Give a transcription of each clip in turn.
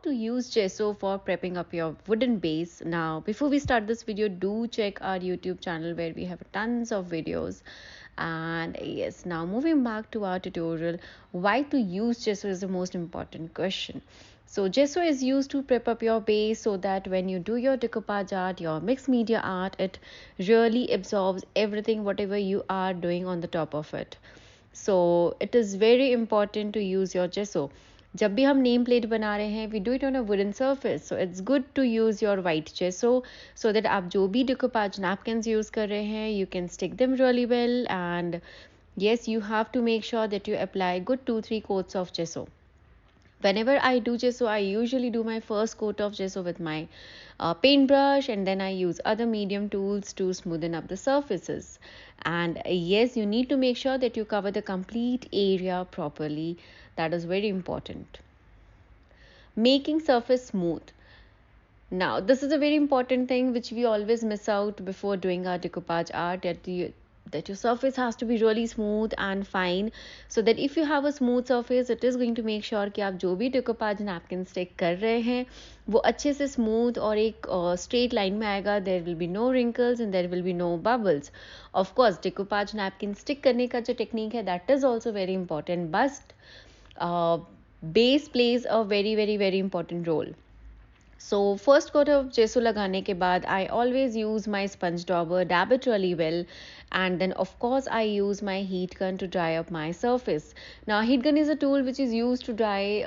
to use gesso for prepping up your wooden base. Now before we start this video, do check our YouTube channel where we have tons of videos. And yes, now moving back to our tutorial, why to use gesso is the most important question. So gesso is used to prep up your base so that when you do your decoupage art, your mixed media art, it really absorbs everything whatever you are doing on the top of it. So it is very important to use your gesso. जब भी हम name plate बना रहे हैं, we do it on a wooden surface, so it's good to use your white gesso so that आप जो भी decoupage napkins use कर रहे हैं, you can stick them really well. And yes, you have to make sure that you apply good 2-3 coats of gesso. Whenever I do gesso, I usually do my first coat of gesso with my paintbrush, and then I use other medium tools to smoothen up the surfaces. And yes, you need to make sure that you cover the complete area properly. That is very important. Making surface smooth. Now this is a very important thing which we always miss out before doing our decoupage art, that your surface has to be really smooth and fine, so that if you have a smooth surface, it is going to make sure कि आप जो भी decoupage napkin stick कर रहे हैं वो अच्छे से smooth और एक straight line में आएगा. There will be no wrinkles and there will be no bubbles. Of course decoupage napkin stick करने का जो technique है, that is also very important, but base plays a very important role. So first coat of gesso लगाने के बाद I always use my sponge dauber, dab it really well, and then of course I use my heat gun to dry up my surface. Now heat gun is a tool which is used to dry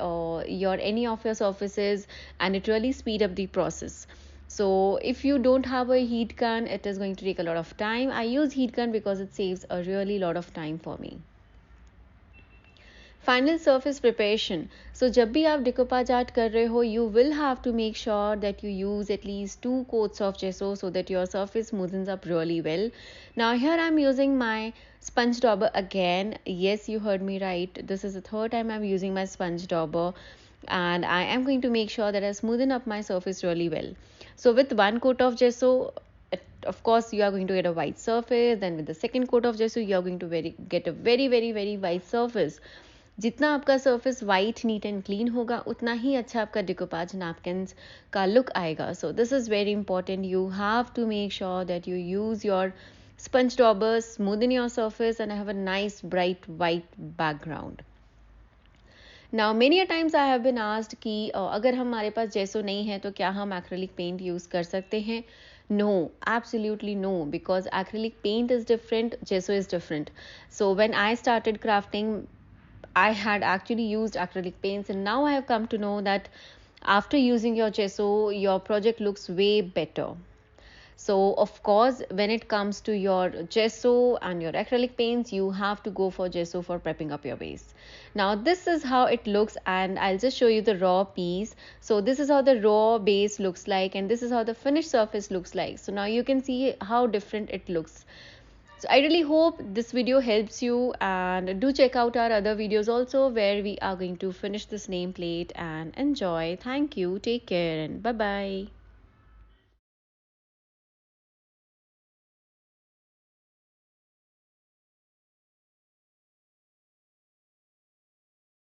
any of your surfaces, and it really speed up the process. So if you don't have a heat gun, it is going to take a lot of time. I use heat gun because it saves a really lot of time for me. Final surface preparation. So जब भी आप decoupage art कर रहे हो, you will have to make sure that you use at least 2 coats of gesso so that your surface smoothens up really well. Now here I'm using my sponge dauber again. Yes, you heard me right. This is the third time I'm using my sponge dauber, and I am going to make sure that I smoothen up my surface really well. So with 1 coat of gesso, of course you are going to get a white surface. Then with the second coat of gesso, you are going to get a very white surface. जितना आपका surface white neat and clean होगा, उतना ही अच्छा आपका डिकोपाज napkins का look आएगा. So this is very important. You have to make sure that you use your sponge daubers, smoothen your surface, and have a nice bright white background. Now many a times I have been asked कि अगर हमारे पास जेसो नहीं है तो क्या हम acrylic paint use कर सकते हैं? No, absolutely no, because acrylic paint is different, gesso is different. So when I started crafting, I had actually used acrylic paints, and now I have come to know that after using your gesso, your project looks way better. So of course when it comes to your gesso and your acrylic paints, you have to go for gesso for prepping up your base. Now this is how it looks, and I'll just show you the raw piece. So this is how the raw base looks like, and this is how the finished surface looks like. So now you can see how different it looks. So I really hope this video helps you, and do check out our other videos also where we are going to finish this nameplate and enjoy. Thank you, take care, and bye bye.